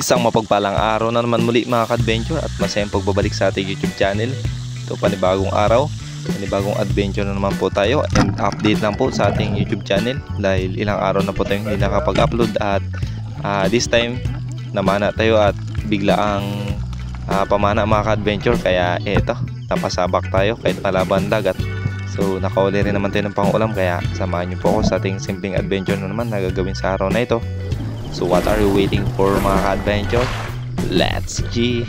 Isang mapagpalang araw na naman muli mga ka-adventure at masayang pagbabalik sa ating YouTube channel. Ito panibagong araw, panibagong adventure na naman po tayo, and update lang po sa ating YouTube channel dahil ilang araw na po tayong hindi nakapag-upload at this time namana tayo at bigla ang pamana mga ka-adventure, kaya eto napasabak tayo kahit malaban dagat. So nakauli rin naman tayo ng pangulam, kaya samahan niyo po ako sa ating simpleng adventure na naman na gagawin sa araw na ito. So what are you waiting for mga ka-adventure? Let's G!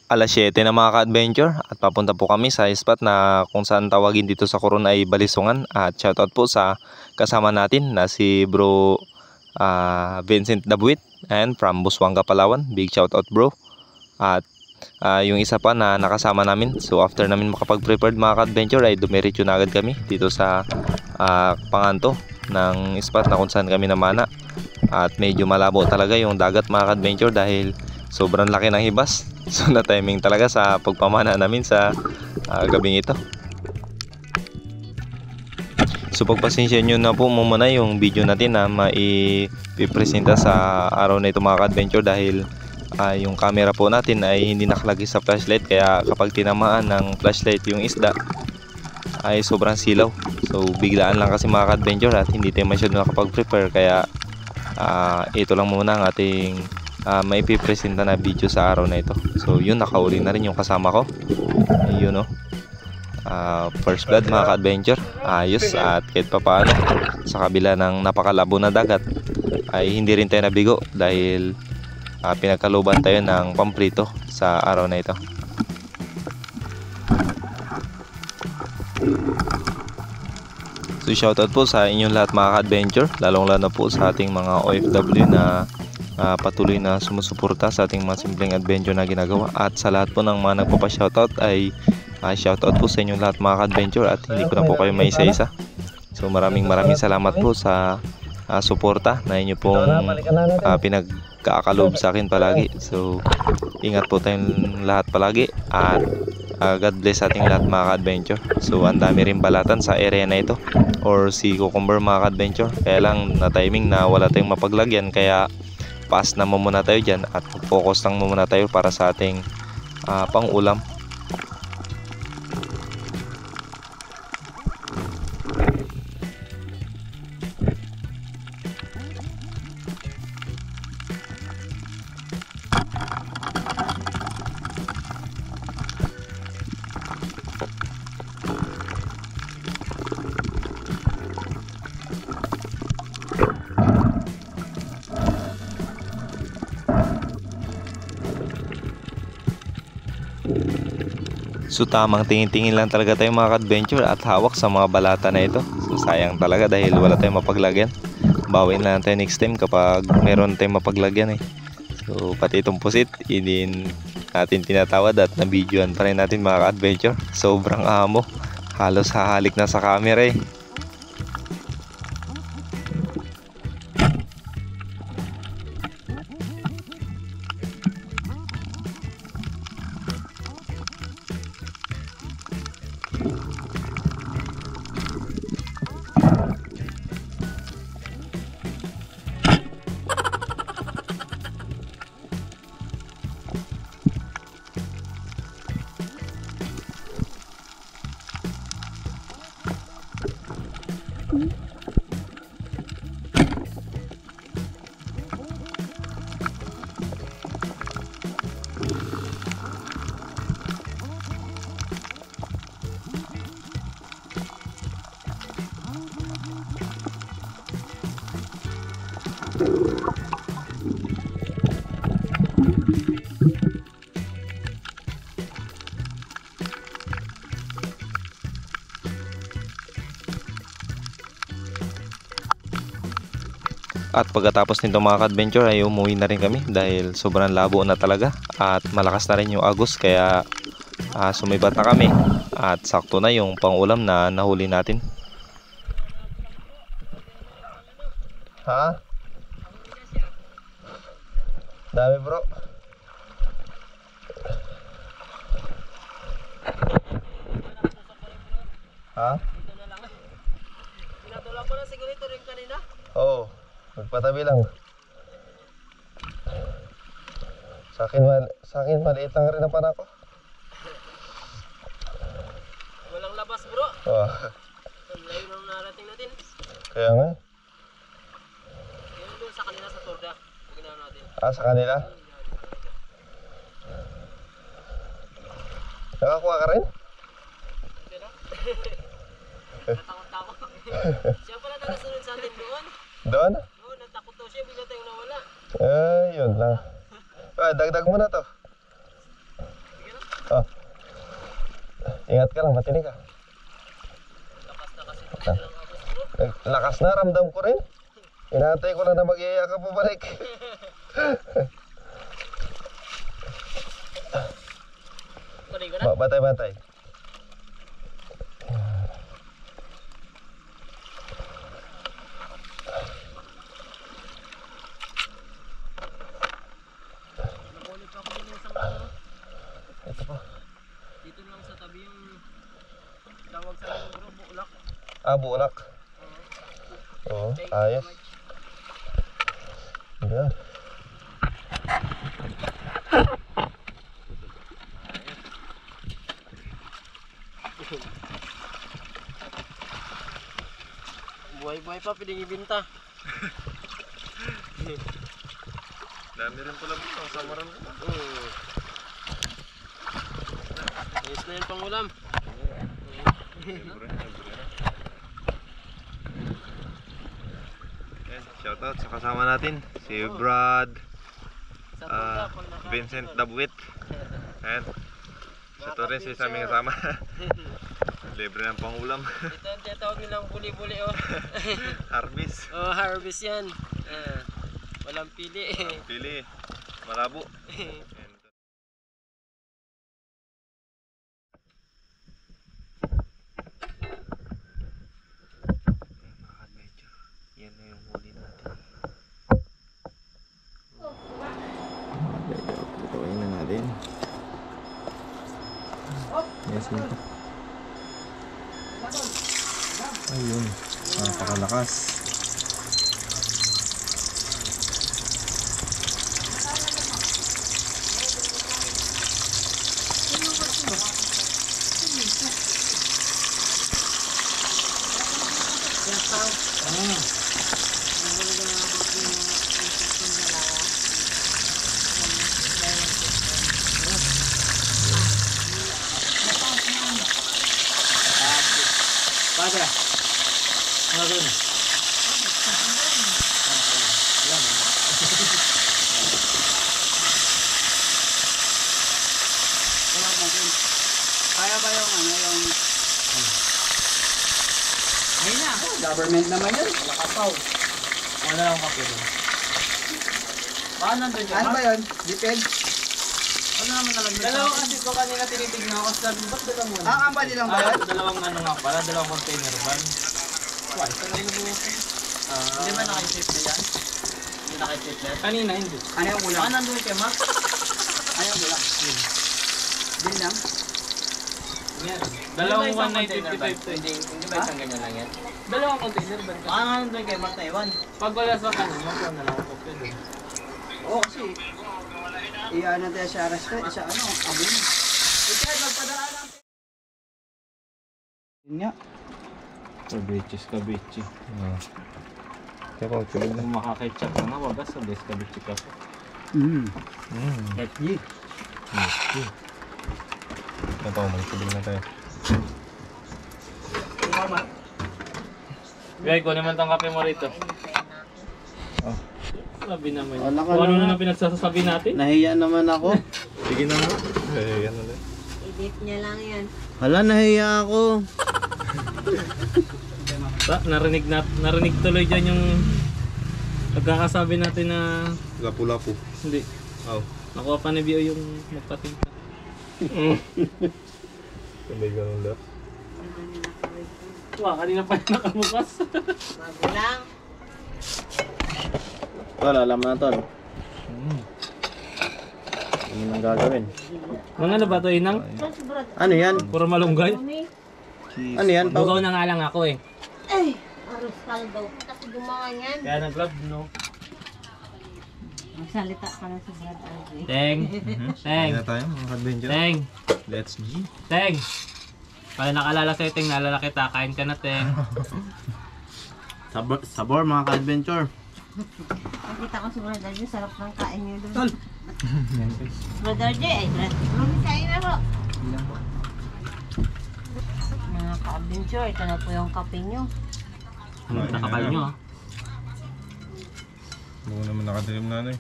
Alas 7 na mga ka-adventure at papunta po kami sa spot na kung saan tawagin dito sa Coron ay Balisungan. At shoutout po sa kasama natin na si bro Vincent Dabuit and from Busuanga, Palawan. Big shoutout bro. At yung isa pa na nakasama namin, so after namin makapag-prepared mga ka-adventure ay dumiretso na agad kami dito sa panganto ng spot na kung saan kami namana. At medyo malabo talaga yung dagat mga ka-adventure dahil sobrang laki ng hibas. So na timing talaga sa pagpamana namin sa gabing ito. So pagpasensya nyo na po muna yung video natin na maipipresenta sa araw na ito mga ka-adventure dahil yung camera po natin ay hindi nakalagay sa flashlight, kaya kapag tinamaan ng flashlight yung isda ay sobrang silaw. So biglaan lang kasi mga ka-adventure at hindi tayo masyado nakapag-prepare, kaya ito lang muna ang ating maipipresenta na video sa araw na ito. So yun, nakauli na rin yung kasama ko. Ayun o, first blood mga ka-adventure, ayos. At kahit pa paano sa kabila ng napakalabo na dagat ay hindi rin tayo nabigo dahil pinagkaluban tayo ng pamprito sa araw na ito. So shoutout po sa inyong lahat mga ka-adventure, lalong lalo po sa ating mga OFW na patuloy na sumusuporta sa ating mga simpleng adventure na ginagawa. At sa lahat po ng mga nagpapa-shoutout ay shoutout po sa inyong lahat mga ka-adventure at hindi ko na po kayo may isa-isa. So maraming salamat po sa suporta na inyo pong pinagkakalob sa akin palagi. So ingat po tayong lahat palagi at God bless ating lahat mga ka-adventure. So ang dami rin balatan sa area na ito or si Cucumber mga ka-adventure, kaya lang na timing na wala tayong mapaglagyan, kaya pass na muna tayo dyan at focus lang muna tayo para sa ating pang ulam. So tamang tingin-tingin lang talaga tayo mga ka-adventure at hawak sa mga balata na ito. So sayang talaga dahil wala tayong mapaglagyan. Bawin lang tayo next time kapag meron tayong mapaglagyan eh. So pati itong pusit hindi natin tinatawad at nabidyoan pa rin natin mga ka-adventure. Sobrang amo, halos hahalik na sa camera eh. At pagkatapos nito mga ka-adventure ay umuwi na rin kami dahil sobrang labo na talaga at malakas na rin yung agos, kaya sumibat na kami at sakto na yung pangulam na nahuli natin. Ha? Dami bro. Ha? Pinatulang ko na siguro ito rin kanina. Oo, magpatabi lang. Sa akin maliit lang rin ang pana ko. Walang labas bro. Oh. Ang layo nang narating natin. Kaya nga. Yan doon sa kanila sa Torda. Paginawa natin. Sa kanila? Nakakuha ka rin? Hindi na. Natakot-takot. Siya pala nakasunod sa atin doon. Doon? Oo, natakot daw siya. Bigla tayong nawala. Yun lang. Dagdag mo na to. Sige na. Oh. Ingat ka lang, matinig ka. Lakas na kasi ito silang abos bro. Lakas na, ramdam ko rin. Inaantay ko lang na mag-iiyak ka pabalik. Kunin ko na. Bantay. Nakulit pa ako din yung isang ano. Ito pa. Dito lang sa tabi yung tawag sa amin bro, buulak. Bulak. Oo, ayos. Yan. Buhay-buhay pa, pwedeng ibinta. Dami rin pala po, samaran ko. Ayos na yung pangulam. Shoutout sa kasama natin, si Brad, Sa Torda, pag Vincent Dabwit. Ayan. Siya to rin si sa aming kasama. Libre ng pangulam. Ito ang tinatawag nilang buli-buli oh. Harvest. Oh, harvest yan. Walang pili. Pili. Malabo. Yan na yung huli natin. Pagkawin na natin. Yes, ito. Ayun, napakalakas. Pada. Ano doon? Kaya ba yung ano yung ayun na, government naman yun. Nakapaw. Wala akong kape doon. Paano nandun yun? Ano ba yun? Diped? Ano naman talaga? Dalawang kasi ko kanina tinitignan ko sa ba't dalawang muna? Company lang ba yun? Dalawang ano nga pala, dalawang container van. Why? Saan na inubusin? Hindi ba naka-shape na yan? Hindi naka-shape na yan? Kanina hindi. Ano yung kulang? Paano nandun kay Max? Ano yung kulang? Din lang? Yan. Dalawang 155 hindi ba isang ganyan lang yan? Dalawang container ba? Paano nandun kay Max na iwan? Pag wala sa kanin, magkaw na lang ako pwede. Oo kasi iyan natin sa restaurant, sa ano, abin. Ikaw, magpadaan lang. Yun nga. Kabichi. Kaya kung tulog na. Kung makaketchup ka nga, wagas sa kabichi ka po. FG. Ito, magtulog na tayo. Bigay ko naman tong kape mo rito. Oh. Sabi naman Wala yun. ka Kung ano na. na pinagsasabi natin. Nahiya naman ako. Sige na nga. Yan ulit. Edit niya lang yan. Hala, nahiya ako. Narinig tuloy dyan yung pagkakasabi natin na Lapu-lapu. hindi. Oh. Nakuha pa ni Bio yung magpatinta. May ganun lang. Wah, kanina pa yung nakabukas. Bago lang. Tol, alam mo na tol. Ano nang gagawin? Mga ano ba ito, Inang? Ano yan? Puro malunggay? Ano yan? Bugaw na nga lang ako eh. Ay, arroz caldo. Kasi gumawa niyan. Kaya nag-love, no? Magsalita ka na sa Brad RJ. Teng. Teng. Kaya na tayo mga ka-adventure. Teng. Let's G. Teng. Pala nakalala sa'yo, Teng. Naalala kita. Kain ka na, Teng. Sabor mga ka-adventure. Nakita ko si Brad RJ, sarap ng kain niyo doon. Tol. Brad RJ, ay Brad. Mami, kain na po. Mga ka-adventure, ito na po yung kape nyo. Ano nakakal nyo, ha? Buo naman nakadilim na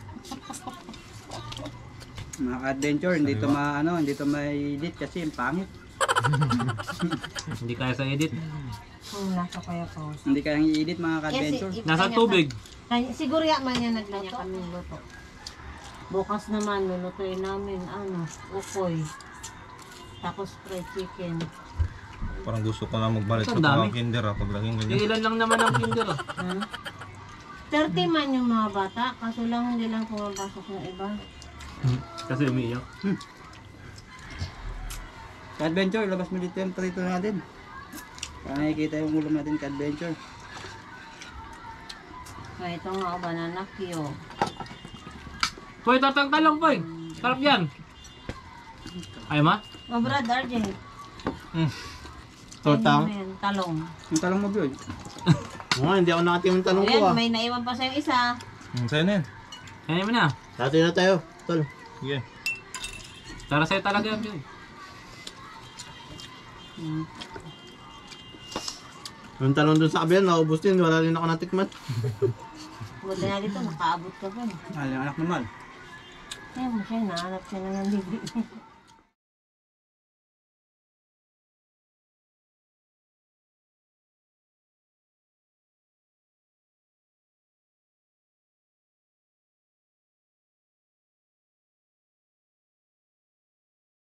Mga ka-adventure, hindi to hindi to ma-edit kasi yung pangit. Hindi kaya sa edit. Nasa kaya po. Hindi kayang i-edit mga ka-adventure. Nasa tubig. Siguro yaman yan nagluto. Kami luto. Bukas naman, lulutuin namin, ukoy. Tapos fried chicken. Parang gusto ko na magbalik sa Ang dami. mga kinder pag laging ganyan. Ilan lang naman ang kinder, ah. 30 man yung mga bata, kaso lang hindi lang pumapasok ng iba. Kasi umiiyak. Ka-adventure, labas mo dito yung prito natin. Para nakikita yung ulam natin ka-adventure. So ito nga, banana Q. Poy, tatang-talong, Poy. Sarap yan. Ayaw ma? Oh, Brad RJ. Torta. Ano yan? Talong. Yung talong mo, Bioy. Oo, hindi ako nakatingin ng tanong ko Ayan, ah. may naiwan pa sa'yo isa. Sa'yo na yan. Ayaw mo na. Dati na tayo. Tol. Sige. Para sa'yo talaga yan, Poy. Yung talong dun sa kabila, naubos din. Wala rin ako natikman. Buti na dito, nakaabot ka pa. Mahal yung anak naman. Ayan mo siya, nahanap siya na ng bibi.